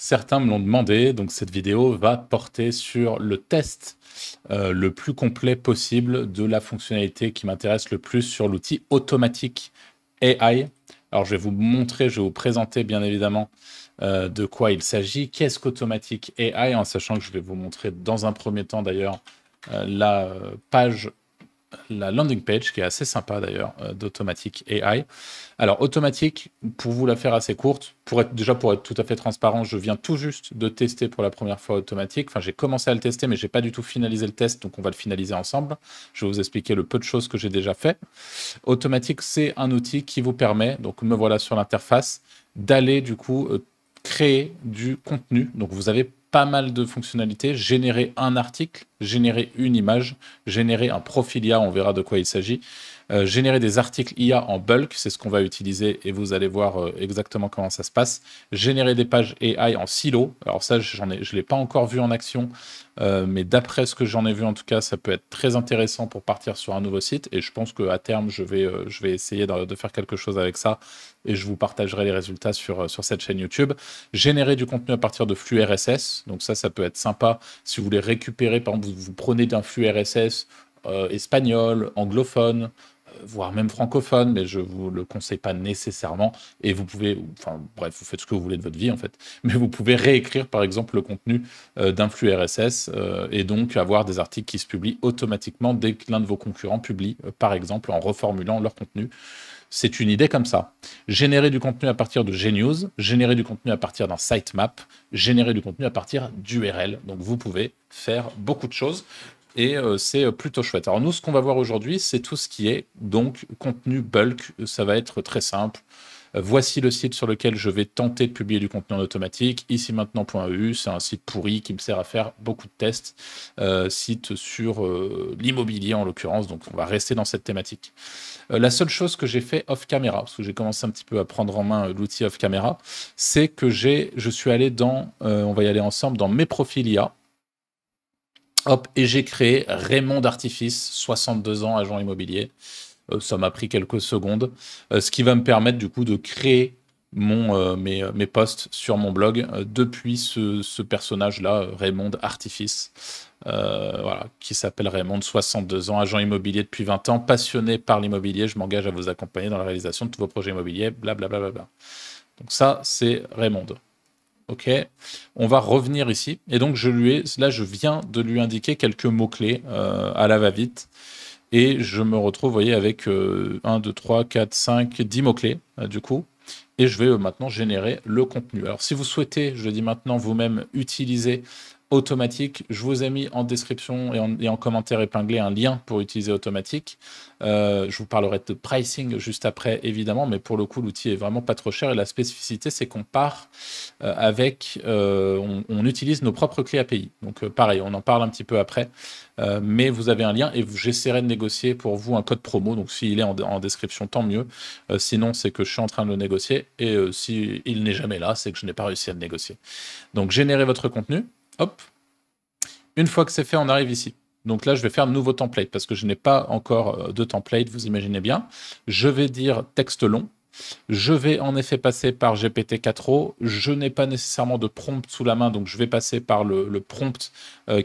Certains me l'ont demandé, donc cette vidéo va porter sur le test le plus complet possible de la fonctionnalité qui m'intéresse le plus sur l'outil automatique AI. Alors je vais vous montrer, je vais vous présenter bien évidemment de quoi il s'agit. Qu'est-ce qu'automatique AI, en sachant que je vais vous montrer dans un premier temps d'ailleurs la page, la landing page qui est assez sympa d'ailleurs d'Automatic AI. Alors Automatic, pour vous la faire assez courte, pour être tout à fait transparent, je viens tout juste de tester pour la première fois Automatic. Enfin, j'ai commencé à le tester, mais j'ai pas du tout finalisé le test, donc on va le finaliser ensemble. Je vais vous expliquer le peu de choses que j'ai déjà fait. Automatic, c'est un outil qui vous permet, donc me voilà sur l'interface, d'aller du coup créer du contenu. Donc vous avez pas mal de fonctionnalités, générer un article, générer une image, générer un profil IA, on verra de quoi il s'agit, générer des articles IA en bulk, c'est ce qu'on va utiliser et vous allez voir exactement comment ça se passe, générer des pages AI en silo, alors ça je ne l'ai pas encore vu en action, mais d'après ce que j'en ai vu en tout cas, ça peut être très intéressant pour partir sur un nouveau site et je pense qu'à terme je vais essayer de faire quelque chose avec ça et je vous partagerai les résultats sur cette chaîne YouTube. Générer du contenu à partir de flux RSS, donc ça peut être sympa si vous voulez récupérer, par exemple, vous prenez d'un flux RSS espagnol, anglophone, voire même francophone, mais je ne vous le conseille pas nécessairement. Et vous pouvez, enfin bref, vous faites ce que vous voulez de votre vie en fait, mais vous pouvez réécrire par exemple le contenu d'un flux RSS et donc avoir des articles qui se publient automatiquement dès que l'un de vos concurrents publie, par exemple en reformulant leur contenu. C'est une idée comme ça. Générer du contenu à partir de Gnews, générer du contenu à partir d'un sitemap, générer du contenu à partir d'URL. Donc vous pouvez faire beaucoup de choses et c'est plutôt chouette. Alors nous, ce qu'on va voir aujourd'hui, c'est tout ce qui est donc contenu bulk. Ça va être très simple. Voici le site sur lequel je vais tenter de publier du contenu en automatique. Ici maintenant.eu, c'est un site pourri qui me sert à faire beaucoup de tests. Site sur l'immobilier en l'occurrence, donc on va rester dans cette thématique. La seule chose que j'ai fait off caméra, parce que j'ai commencé un petit peu à prendre en main l'outil off caméra, c'est que je suis allé dans, on va y aller ensemble, dans mes profils IA. Hop, et j'ai créé Raymond d'Artifice, 62 ans, agent immobilier. Ça m'a pris quelques secondes, ce qui va me permettre du coup de créer mes posts sur mon blog depuis ce personnage-là, Raymond Artifice, voilà, qui s'appelle Raymond, 62 ans, agent immobilier depuis 20 ans, passionné par l'immobilier. Je m'engage à vous accompagner dans la réalisation de tous vos projets immobiliers, blablabla. Bla bla bla. Donc ça, c'est Raymond. Ok, on va revenir ici. Et donc, je viens de lui indiquer quelques mots-clés à la va-vite. Et je me retrouve, vous voyez, avec 1, 2, 3, 4, 5, 10 mots-clés, du coup. Et je vais maintenant générer le contenu. Alors, si vous souhaitez, je le dis maintenant, vous-même utiliser Automatic, je vous ai mis en description et en commentaire épinglé un lien pour utiliser Automatic. Je vous parlerai de pricing juste après, évidemment, mais pour le coup, l'outil est vraiment pas trop cher. Et la spécificité, c'est qu'on part on utilise nos propres clés API. Donc, pareil, on en parle un petit peu après. Mais vous avez un lien et j'essaierai de négocier pour vous un code promo. Donc, s'il est en description, tant mieux. Sinon, c'est que je suis en train de le négocier. Et s'il n'est jamais là, c'est que je n'ai pas réussi à le négocier. Donc, générez votre contenu. Hop. Une fois que c'est fait, on arrive ici. Donc là, je vais faire un nouveau template parce que je n'ai pas encore de template, vous imaginez bien. Je vais dire texte long. Je vais en effet passer par GPT-4o. Je n'ai pas nécessairement de prompt sous la main, donc je vais passer par le prompt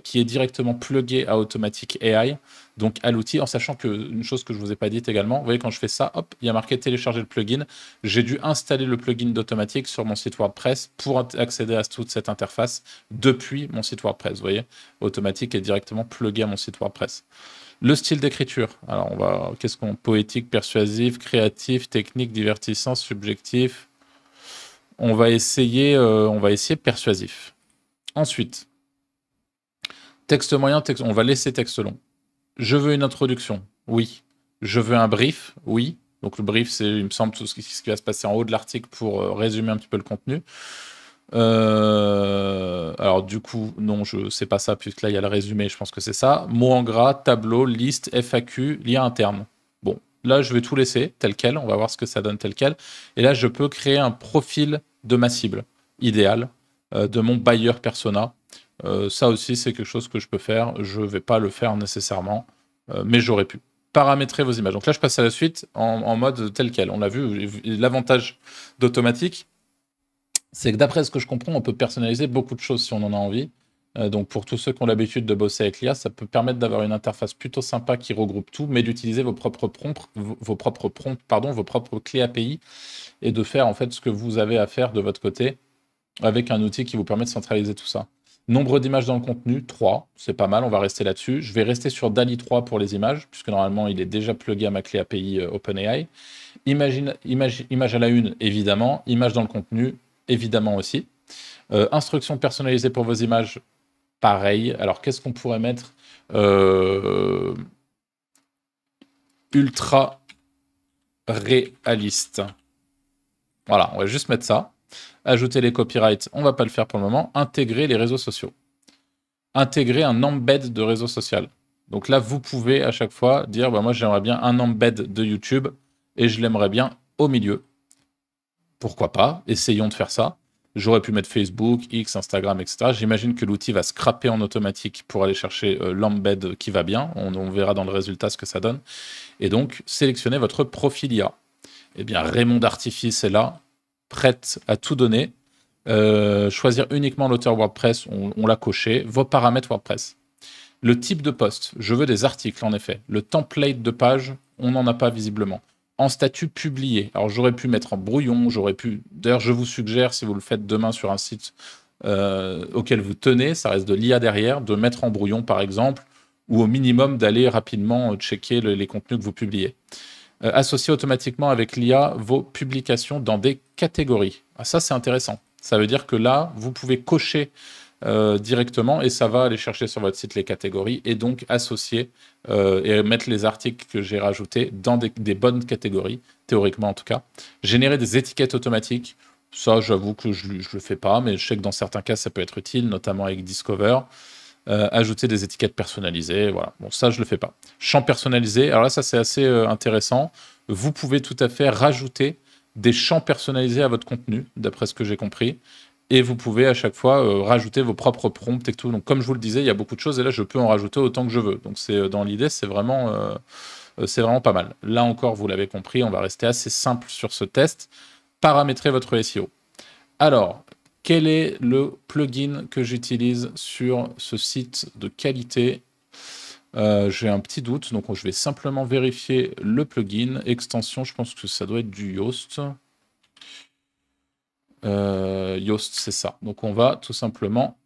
qui est directement plugué à Automatic AI, donc à l'outil, en sachant qu'une chose que je ne vous ai pas dite également, vous voyez quand je fais ça, hop, il y a marqué télécharger le plugin. J'ai dû installer le plugin d'Automatic sur mon site WordPress pour accéder à toute cette interface depuis mon site WordPress. Vous voyez, Automatic est directement plugué à mon site WordPress. Le style d'écriture. Alors, qu'est-ce qu'on... Poétique, persuasif, créatif, technique, divertissant, subjectif. On va essayer persuasif. Ensuite, texte moyen, on va laisser texte long. Je veux une introduction. Oui. Je veux un brief. Oui. Donc, le brief, c'est, il me semble, tout ce qui va se passer en haut de l'article pour résumer un petit peu le contenu. Alors du coup, non, je sais pas ça, puisque là, il y a le résumé, je pense que c'est ça. Mots en gras, tableau, liste, FAQ, lien interne. Bon, là, je vais tout laisser tel quel, on va voir ce que ça donne tel quel. Et là, je peux créer un profil de ma cible, idéal, de mon buyer persona. Ça aussi, c'est quelque chose que je peux faire. Je vais pas le faire nécessairement, mais j'aurais pu. Paramétrer vos images. Donc là, je passe à la suite en mode tel quel. On l'a vu, l'avantage d'Automatic, c'est que d'après ce que je comprends, on peut personnaliser beaucoup de choses si on en a envie. Donc pour tous ceux qui ont l'habitude de bosser avec l'IA, ça peut permettre d'avoir une interface plutôt sympa qui regroupe tout, mais d'utiliser vos propres prompts, vos propres clés API, et de faire en fait ce que vous avez à faire de votre côté avec un outil qui vous permet de centraliser tout ça. Nombre d'images dans le contenu, 3, c'est pas mal, on va rester là-dessus. Je vais rester sur DALL-E 3 pour les images, puisque normalement il est déjà plugué à ma clé API OpenAI. Image à la une, évidemment. Image dans le contenu, évidemment aussi. Instructions personnalisées pour vos images, pareil. Alors qu'est-ce qu'on pourrait mettre ultra réaliste. Voilà, on va juste mettre ça. Ajouter les copyrights, on ne va pas le faire pour le moment. Intégrer les réseaux sociaux. Intégrer un embed de réseau social. Donc là, vous pouvez à chaque fois dire, bah, moi j'aimerais bien un embed de YouTube et je l'aimerais bien au milieu. Pourquoi pas? Essayons de faire ça. J'aurais pu mettre Facebook, X, Instagram, etc. J'imagine que l'outil va scraper en automatique pour aller chercher l'embed qui va bien. On verra dans le résultat ce que ça donne. Et donc, sélectionnez votre profil IA. Eh bien, Raymond d'Artifice est là, prête à tout donner. Choisir uniquement l'auteur WordPress, on l'a coché. Vos paramètres WordPress. Le type de poste, je veux des articles en effet. Le template de page, on n'en a pas visiblement. En statut publié, alors j'aurais pu mettre en brouillon, j'aurais pu... D'ailleurs, je vous suggère, si vous le faites demain sur un site auquel vous tenez, ça reste de l'IA derrière, de mettre en brouillon par exemple, ou au minimum d'aller rapidement checker les contenus que vous publiez. Associer automatiquement avec l'IA vos publications dans des catégories. Ah, ça, c'est intéressant. Ça veut dire que là, vous pouvez cocher directement et ça va aller chercher sur votre site les catégories et donc associer et mettre les articles que j'ai rajoutés dans des bonnes catégories, théoriquement en tout cas. Générer des étiquettes automatiques, ça j'avoue que je ne le fais pas, mais je sais que dans certains cas ça peut être utile, notamment avec Discover. Ajouter des étiquettes personnalisées, voilà. Bon, ça je le fais pas. Champ personnalisé, alors là ça c'est assez intéressant. Vous pouvez tout à fait rajouter des champs personnalisés à votre contenu, d'après ce que j'ai compris. Et vous pouvez à chaque fois rajouter vos propres prompts et tout. Donc comme je vous le disais, il y a beaucoup de choses et là je peux en rajouter autant que je veux. Donc c'est dans l'idée, c'est vraiment pas mal. Là encore, vous l'avez compris, on va rester assez simple sur ce test. Paramétrer votre SEO. Alors, quel est le plugin que j'utilise sur ce site de qualité? J'ai un petit doute, donc je vais simplement vérifier le plugin. Extension, je pense que ça doit être du Yoast. Yoast, c'est ça. Donc on va tout simplement,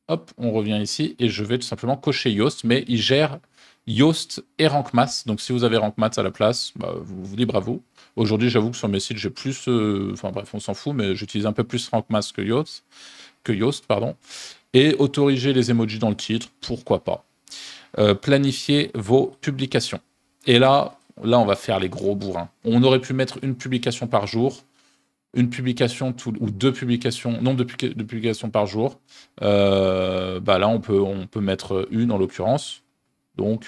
hop, on revient ici et je vais tout simplement cocher Yoast, mais il gère Yoast et Rank Math. Donc si vous avez Rank Math à la place, bah, libre à vous. Aujourd'hui, j'avoue que sur mes sites, j'ai plus, enfin bref, on s'en fout, mais j'utilise un peu plus Rank Math que Yoast, pardon. Et autoriser les emojis dans le titre, pourquoi pas. Planifier vos publications. Et là, on va faire les gros bourrins. On aurait pu mettre une publication par jour. Une publication ou deux publications, nombre de publications par jour. Bah là, on peut mettre une en l'occurrence. Donc,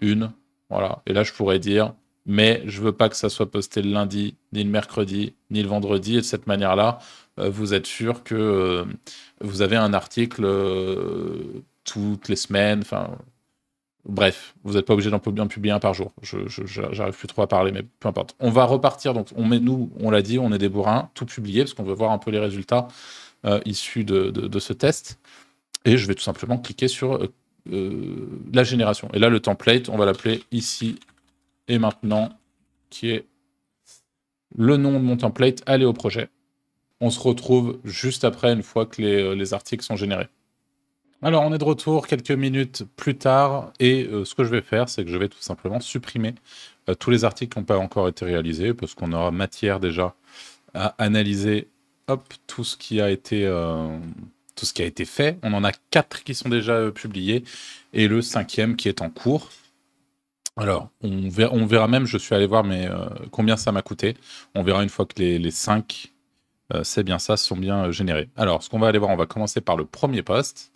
une. Voilà. Et là, je pourrais dire, mais je veux pas que ça soit posté le lundi, ni le mercredi, ni le vendredi. Et de cette manière-là, vous êtes sûr que vous avez un article toutes les semaines. Enfin. Bref, vous n'êtes pas obligé d'en publier un par jour. J'arrive plus trop à parler, mais peu importe. On va repartir. Donc, nous, on l'a dit, on est des bourrins, tout publié, parce qu'on veut voir un peu les résultats issus de ce test. Et je vais tout simplement cliquer sur la génération. Et là, le template, on va l'appeler ici et maintenant, qui est le nom de mon template. Allez au projet. On se retrouve juste après, une fois que les articles sont générés. Alors, on est de retour quelques minutes plus tard et ce que je vais faire, c'est que je vais tout simplement supprimer tous les articles qui n'ont pas encore été réalisés parce qu'on aura matière déjà à analyser tout ce qui a été fait. On en a 4 qui sont déjà publiés et le 5e qui est en cours. Alors, on verra même, je suis allé voir combien ça m'a coûté. On verra une fois que les 5, c'est bien ça, sont bien générés. Alors, ce qu'on va aller voir, on va commencer par le premier post.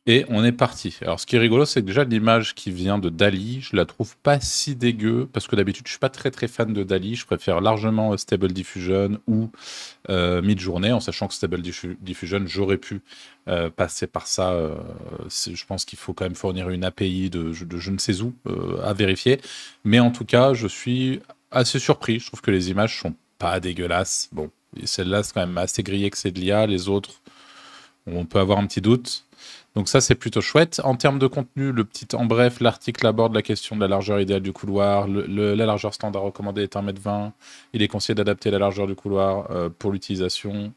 Et on est parti. Alors, ce qui est rigolo, c'est que déjà, l'image qui vient de DALL-E, je la trouve pas si dégueu, parce que d'habitude, je suis pas très très fan de DALL-E. Je préfère largement Stable Diffusion ou Midjourney, en sachant que Stable Diffusion, j'aurais pu passer par ça. Je pense qu'il faut quand même fournir une API de je ne sais où à vérifier. Mais en tout cas, je suis assez surpris. Je trouve que les images sont pas dégueulasses. Bon, Et celle-là, c'est quand même assez grillé que c'est de l'IA. Les autres, on peut avoir un petit doute. Donc ça, c'est plutôt chouette. En termes de contenu, le petit en bref, l'article aborde la question de la largeur idéale du couloir. La largeur standard recommandée est 1,20 m. Il est conseillé d'adapter la largeur du couloir pour l'utilisation.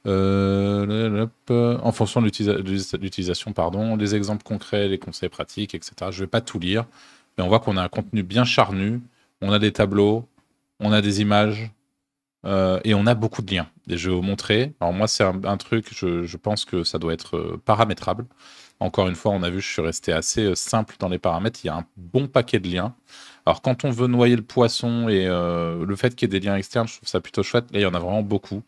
En fonction de l'utilisation, pardon, les exemples concrets, les conseils pratiques, etc. Je ne vais pas tout lire, mais on voit qu'on a un contenu bien charnu. On a des tableaux, on a des images, et on a beaucoup de liens. Et je vais vous montrer. Alors moi, c'est un truc, je pense que ça doit être paramétrable. Encore une fois, on a vu, je suis resté assez simple dans les paramètres. Il y a un bon paquet de liens. Alors quand on veut noyer le poisson et le fait qu'il y ait des liens externes, je trouve ça plutôt chouette. Là, il y en a vraiment beaucoup.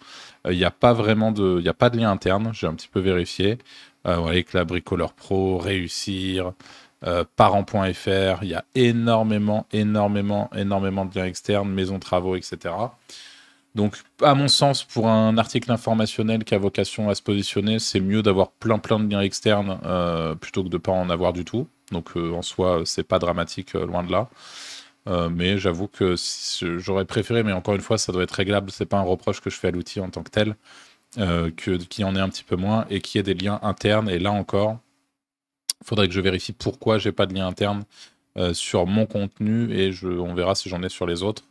Il n'y a pas vraiment il n'y a pas de lien interne. J'ai un petit peu vérifié. Avec la Bricoleur Pro, Réussir, parent.fr, il y a énormément de liens externes, maison travaux, etc. Donc, à mon sens, pour un article informationnel qui a vocation à se positionner, c'est mieux d'avoir plein de liens externes plutôt que de ne pas en avoir du tout. Donc, en soi, c'est pas dramatique, loin de là. Mais j'avoue que j'aurais préféré, mais encore une fois, ça doit être réglable. C'est pas un reproche que je fais à l'outil en tant que tel, qu'il y en ait un petit peu moins et qu'il y ait des liens internes. Et là encore, il faudrait que je vérifie pourquoi j'ai pas de lien interne sur mon contenu et on verra si j'en ai sur les autres.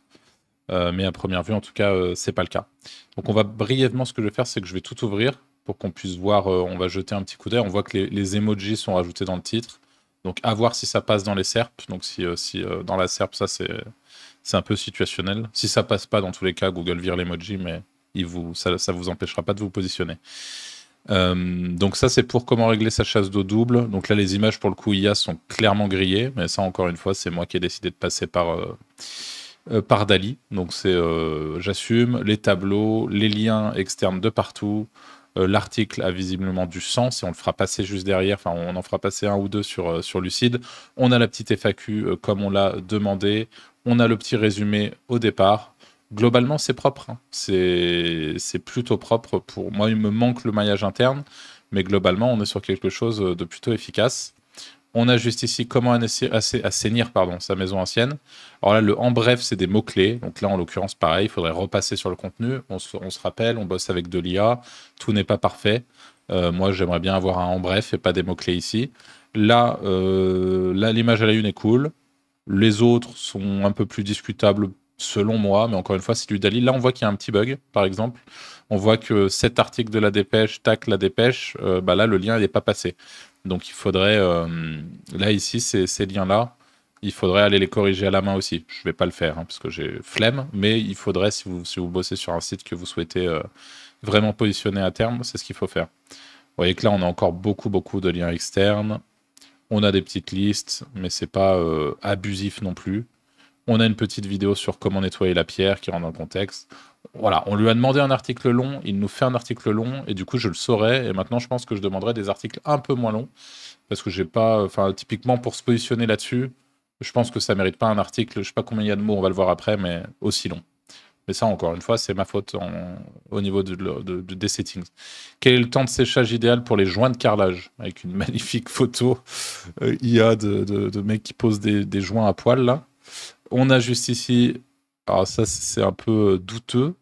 Mais à première vue, en tout cas, c'est pas le cas. Donc on va brièvement, ce que je vais faire, c'est que je vais tout ouvrir pour qu'on puisse voir, on va jeter un petit coup d'œil. On voit que les emojis sont rajoutés dans le titre. Donc à voir si ça passe dans les SERP. Donc si dans la SERP, ça c'est un peu situationnel. Si ça passe pas, dans tous les cas, Google vire l'emoji, mais ça vous empêchera pas de vous positionner. Donc ça, c'est pour comment régler sa chasse d'eau double. Donc là, les images pour le coup IA sont clairement grillées, mais ça, encore une fois, c'est moi qui ai décidé de passer par Dali. Donc c'est j'assume les tableaux, les liens externes de partout. L'article a visiblement du sens et on le fera passer juste derrière. Enfin, on en fera passer un ou deux sur Lucide. On a la petite FAQ comme on l'a demandé. On a le petit résumé au départ. Globalement, c'est propre, hein. C'est plutôt propre. Pour moi, il me manque le maillage interne, mais globalement, on est sur quelque chose de plutôt efficace. On a juste ici comment assainir sa maison ancienne. Alors là, le en bref, c'est des mots-clés. Donc là, en l'occurrence, pareil, il faudrait repasser sur le contenu. On se rappelle, on bosse avec de l'IA. Tout n'est pas parfait. Moi, j'aimerais bien avoir un en bref et pas des mots-clés ici. Là, l'image à la une est cool. Les autres sont un peu plus discutables selon moi, mais encore une fois, c'est du Dali. Là, on voit qu'il y a un petit bug, par exemple. On voit que cet article de la dépêche, tac, la dépêche, là, le lien n'est pas passé. Donc, il faudrait, là, ici, ces liens-là, il faudrait aller les corriger à la main aussi. Je ne vais pas le faire, hein, parce que j'ai flemme, mais il faudrait, si vous bossez sur un site que vous souhaitez vraiment positionner à terme, c'est ce qu'il faut faire. Vous voyez que là, on a encore beaucoup de liens externes. On a des petites listes, mais c'est pas abusif non plus. On a une petite vidéo sur comment nettoyer la pierre qui rentre dans le contexte. Voilà, on lui a demandé un article long, il nous fait un article long, et du coup je le saurais, et maintenant je pense que je demanderai des articles un peu moins longs, parce que j'ai pas, enfin typiquement pour se positionner là-dessus, je pense que ça mérite pas un article, je sais pas combien il y a de mots, on va le voir après, mais aussi long. Mais ça, encore une fois, c'est ma faute au niveau des settings. Quel est le temps de séchage idéal pour les joints de carrelage? Avec une magnifique photo IA de mecs qui posent des joints à poil, là. On a juste ici... Alors ça, c'est un peu douteux.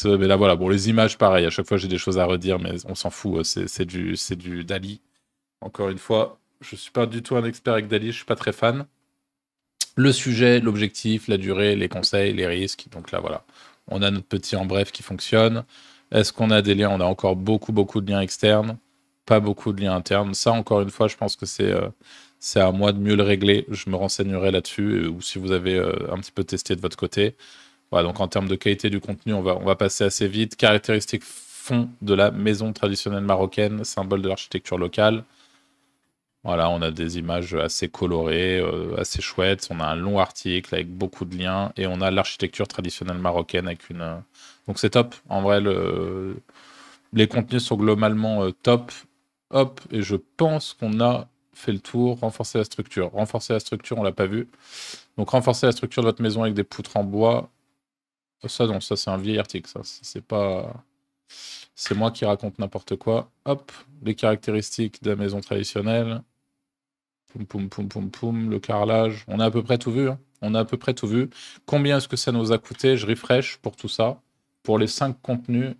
Mais là, voilà. Bon, les images, pareil. À chaque fois, j'ai des choses à redire, mais on s'en fout. C'est du Dali. Encore une fois, je suis pas du tout un expert avec Dali. Je suis pas très fan. Le sujet, l'objectif, la durée, les conseils, les risques. Donc là, voilà. On a notre petit en bref qui fonctionne. Est-ce qu'on a des liens? On a encore beaucoup de liens externes. Pas beaucoup de liens internes. Ça, encore une fois, je pense que c'est à moi de mieux le régler. Je me renseignerai là-dessus. Ou si vous avez un petit peu testé de votre côté. Voilà, donc en termes de qualité du contenu, on va passer assez vite. Caractéristiques fond de la maison traditionnelle marocaine, symbole de l'architecture locale. Voilà, on a des images assez colorées, assez chouettes. On a un long article avec beaucoup de liens. Et on a l'architecture traditionnelle marocaine avec une... Donc c'est top. En vrai, les contenus sont globalement top. Hop, et je pense qu'on a fait le tour. Renforcer la structure. Renforcer la structure, on l'a pas vu. Donc renforcer la structure de votre maison avec des poutres en bois. Ça non, ça c'est un vieil article. Ça, c'est pas... C'est moi qui raconte n'importe quoi. Hop, les caractéristiques de la maison traditionnelle. Poum, le carrelage. On a à peu près tout vu, hein. On a à peu près tout vu. Combien est-ce que ça nous a coûté? Je refresh pour tout ça. pour les 5 contenus,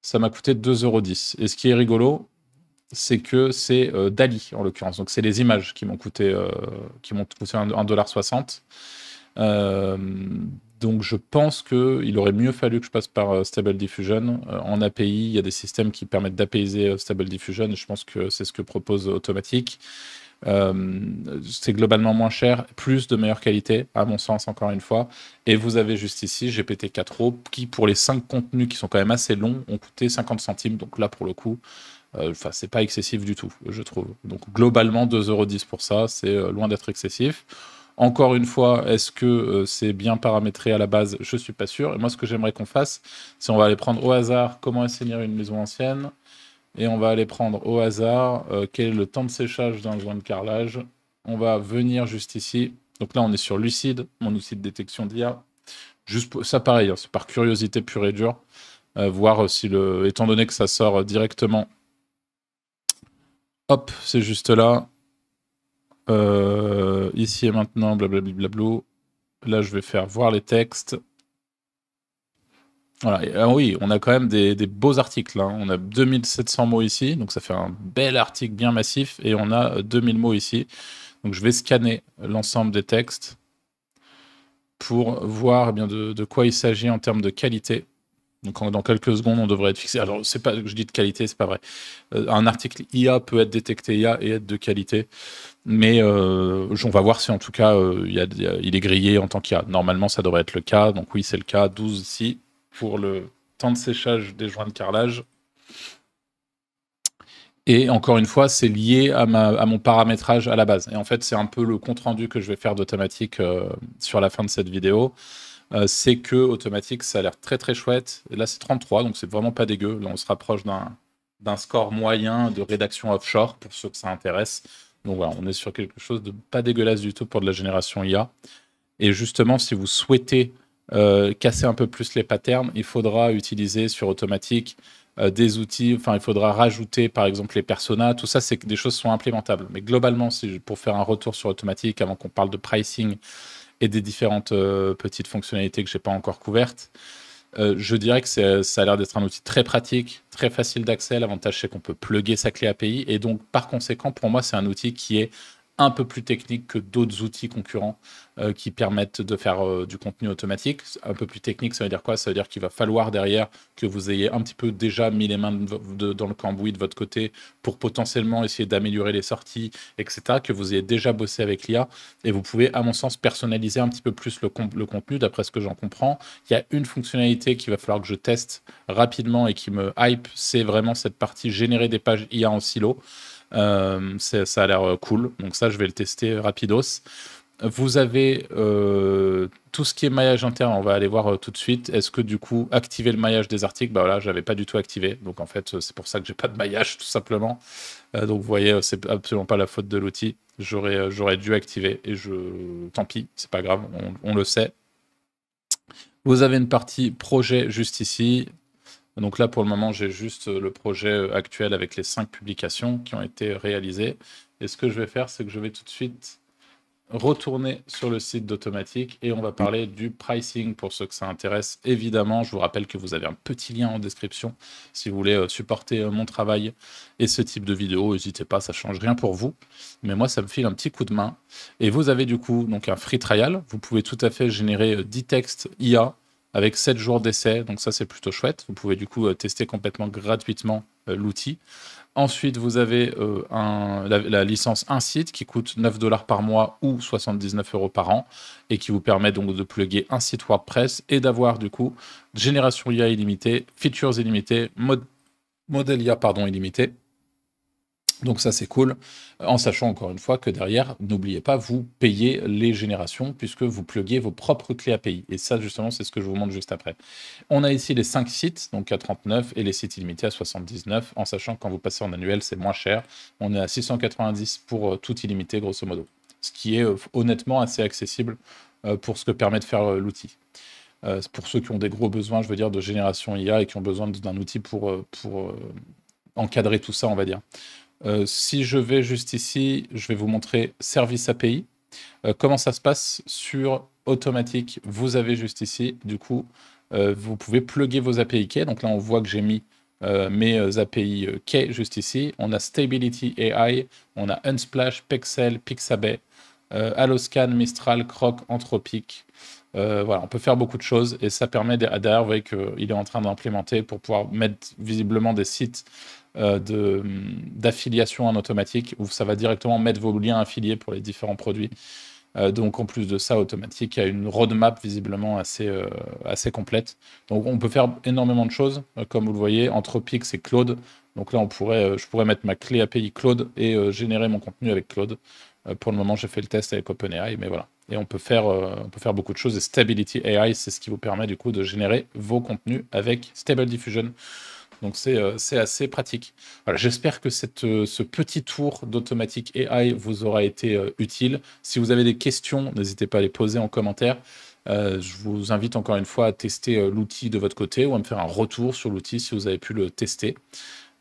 ça m'a coûté 2,10 €. Et ce qui est rigolo, c'est que c'est DALL-E en l'occurrence. Donc c'est les images qui m'ont coûté 1,60 $. Donc je pense qu'il aurait mieux fallu que je passe par Stable Diffusion. En API, il y a des systèmes qui permettent d'apaiser Stable Diffusion, et je pense que c'est ce que propose Automatic. C'est globalement moins cher, plus de meilleure qualité, à mon sens, encore une fois. Et vous avez juste ici GPT-4o, qui pour les 5 contenus qui sont quand même assez longs, ont coûté 50 centimes. Donc là, pour le coup, c'est pas excessif du tout, je trouve. Donc globalement, 2,10 € pour ça, c'est loin d'être excessif. Encore une fois, est-ce que c'est bien paramétré à la base? Je suis pas sûr. Et moi, ce que j'aimerais qu'on fasse, c'est on va aller prendre au hasard comment assainir une maison ancienne. Et on va aller prendre au hasard quel est le temps de séchage d'un joint de carrelage. On va venir juste ici. Donc là, on est sur Lucide, mon outil de détection d'IA. Juste pour, ça, pareil, hein, c'est par curiosité pure et dure. Voir si étant donné que ça sort directement. Hop, c'est juste là. Ici et maintenant, blablabla. Là, je vais faire voir les textes. Voilà. Oui, on a quand même des beaux articles, hein. On a 2700 mots ici, donc ça fait un bel article bien massif, et on a 2000 mots ici. Donc je vais scanner l'ensemble des textes pour voir eh bien, de quoi il s'agit en termes de qualité. Donc dans quelques secondes, on devrait être fixé. Alors, c'est pas que je dis de qualité, c'est pas vrai. Un article IA peut être détecté IA et être de qualité, mais on va voir si en tout cas il est grillé en tant qu'IA. Normalement, ça devrait être le cas. Donc oui, c'est le cas. 12 ici pour le temps de séchage des joints de carrelage. Et encore une fois, c'est lié à mon paramétrage à la base. Et en fait, c'est un peu le compte-rendu que je vais faire d'Automatic sur la fin de cette vidéo. C'est que Automatic, ça a l'air très très chouette. Et là, c'est 33, donc c'est vraiment pas dégueu. Là, on se rapproche d'un score moyen de rédaction offshore, pour ceux que ça intéresse. Donc voilà, on est sur quelque chose de pas dégueulasse du tout pour de la génération IA. Et justement, si vous souhaitez casser un peu plus les patterns, il faudra utiliser sur Automatic des outils, enfin il faudra rajouter par exemple les personas, tout ça c'est que des choses sont implémentables. Mais globalement, pour faire un retour sur Automatic, avant qu'on parle de pricing et des différentes petites fonctionnalités que j'ai pas encore couvertes, je dirais que ça a l'air d'être un outil très pratique, très facile d'accès. L'avantage c'est qu'on peut plugger sa clé API, et donc par conséquent pour moi c'est un outil qui est un peu plus technique que d'autres outils concurrents qui permettent de faire du contenu automatique. Un peu plus technique, ça veut dire quoi? Ça veut dire qu'il va falloir derrière que vous ayez un petit peu déjà mis les mains dans le cambouis de votre côté pour potentiellement essayer d'améliorer les sorties, etc., que vous ayez déjà bossé avec l'IA, et vous pouvez, à mon sens, personnaliser un petit peu plus le contenu, d'après ce que j'en comprends. Il y a une fonctionnalité qu'il va falloir que je teste rapidement et qui me hype, c'est vraiment cette partie générer des pages IA en silo. Ça a l'air cool, donc ça je vais le tester rapidos. Vous avez tout ce qui est maillage interne, on va aller voir tout de suite. Est-ce que du coup activer le maillage des articles, bah voilà, j'avais pas du tout activé, donc en fait c'est pour ça que j'ai pas de maillage tout simplement. Donc vous voyez, c'est absolument pas la faute de l'outil. J'aurais dû activer, et tant pis, c'est pas grave, on le sait. Vous avez une partie projet juste ici. Donc là, pour le moment, j'ai juste le projet actuel avec les 5 publications qui ont été réalisées. Et ce que je vais faire, c'est que je vais tout de suite retourner sur le site d'Automatic et on va parler du pricing pour ceux que ça intéresse. Évidemment, je vous rappelle que vous avez un petit lien en description si vous voulez supporter mon travail et ce type de vidéo. N'hésitez pas, ça ne change rien pour vous. Mais moi, ça me file un petit coup de main. Et vous avez du coup donc un free trial. Vous pouvez tout à fait générer 10 textes IA avec 7 jours d'essai, donc ça c'est plutôt chouette. Vous pouvez du coup tester complètement gratuitement l'outil. Ensuite, vous avez la licence 1 site qui coûte 9 $ par mois ou 79 € par an, et qui vous permet donc de plugger un site WordPress et d'avoir du coup génération IA illimitée, features illimitées, modèle IA illimité. Donc ça c'est cool, en sachant encore une fois que derrière, n'oubliez pas, vous payez les générations puisque vous pluguez vos propres clés API. Et ça justement, c'est ce que je vous montre juste après. On a ici les 5 sites, donc à 39, et les sites illimités à 79, en sachant que quand vous passez en annuel, c'est moins cher. On est à 690 pour tout illimité, grosso modo. Ce qui est honnêtement assez accessible pour ce que permet de faire l'outil. Pour ceux qui ont des gros besoins, je veux dire, de génération IA et qui ont besoin d'un outil pour encadrer tout ça, on va dire. Si je vais juste ici, je vais vous montrer Service API. Comment ça se passe sur Automatic? Vous avez juste ici, du coup, vous pouvez plugger vos API Key. Donc là, on voit que j'ai mis mes API Key juste ici. On a Stability AI, on a Unsplash, Pexel, Pixabay, Alloscan, Mistral, Croc, Anthropic. Voilà, on peut faire beaucoup de choses et ça permet derrière, vous voyez qu'il est en train d'implémenter pour pouvoir mettre visiblement des sites d'affiliation en automatique où ça va directement mettre vos liens affiliés pour les différents produits. Donc en plus de ça, automatique, il y a une roadmap visiblement assez complète. Donc on peut faire énormément de choses, comme vous le voyez. Anthropic, c'est Claude. Donc là, je pourrais mettre ma clé API Claude et générer mon contenu avec Claude. Pour le moment, j'ai fait le test avec OpenAI, mais voilà. Et on peut faire beaucoup de choses. Et Stability AI, c'est ce qui vous permet du coup de générer vos contenus avec Stable Diffusion. Donc c'est assez pratique. Voilà, j'espère que ce petit tour d'automatique AI vous aura été utile. Si vous avez des questions, n'hésitez pas à les poser en commentaire. Je vous invite encore une fois à tester l'outil de votre côté ou à me faire un retour sur l'outil si vous avez pu le tester.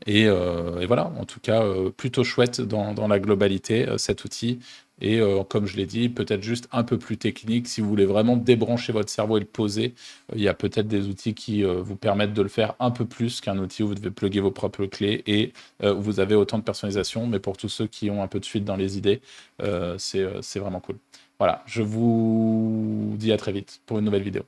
Et voilà, en tout cas, plutôt chouette dans la globalité, cet outil. Et comme je l'ai dit, peut-être juste un peu plus technique. Si vous voulez vraiment débrancher votre cerveau et le poser, il y a peut-être des outils qui vous permettent de le faire un peu plus qu'un outil où vous devez plugger vos propres clés et où vous avez autant de personnalisation. Mais pour tous ceux qui ont un peu de suite dans les idées, c'est vraiment cool. Voilà, je vous dis à très vite pour une nouvelle vidéo.